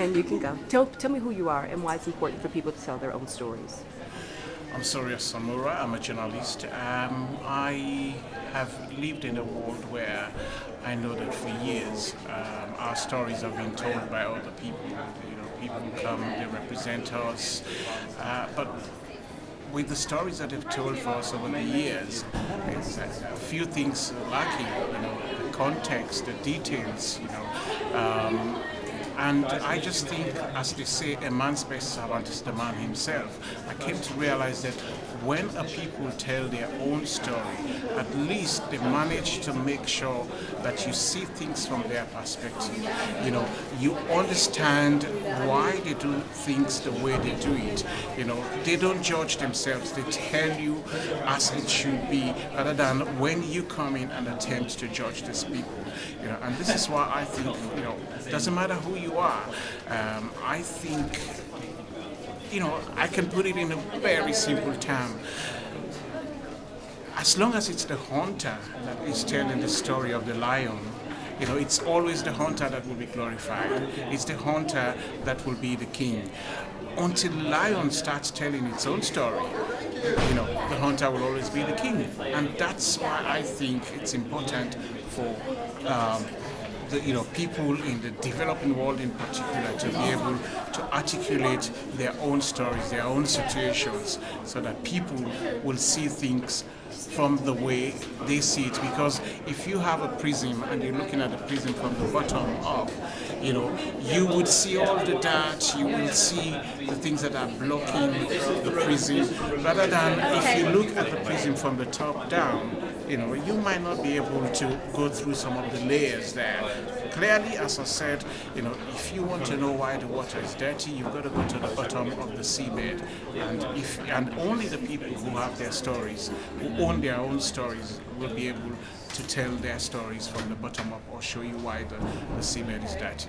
And you can go. Tell me who you are and why it's important for people to tell their own stories. I'm Sorious Samura. I'm a journalist. I have lived in a world where I know that for years our stories have been told by other people. People come, they represent us, but with the stories that they've told for us over the years, it's a few things lacking. The context, the details. And I just think, as they say, a man's best servant is the man himself. I came to realize that when a people tell their own story, at least they manage to make sure that you see things from their perspective. You understand why they do things the way they do it. They don't judge themselves. They tell you as it should be, rather than when you come in and attempt to judge these people. And this is why I think, doesn't matter who you are. I think, I can put it in a very simple term. As long as it's the hunter that is telling the story of the lion, it's always the hunter that will be glorified. It's the hunter that will be the king. Until the lion starts telling its own story, the hunter will always be the king. And that's why I think it's important for people in the developing world in particular to be able to articulate their own stories, their own situations, so that people will see things from the way they see it. Because if you have a prism and you're looking at the prism from the bottom up, you would see all the dirt, you will see the things that are blocking the prism, rather than if you look at the prism from the top down, you might not be able to go through some of the layers there. Clearly, as I said, if you want to know why the water is dirty, you've got to go to the bottom of the seabed. And only the people who have their stories, who own their own stories, will be able to tell their stories from the bottom up or show you why the seabed is dirty.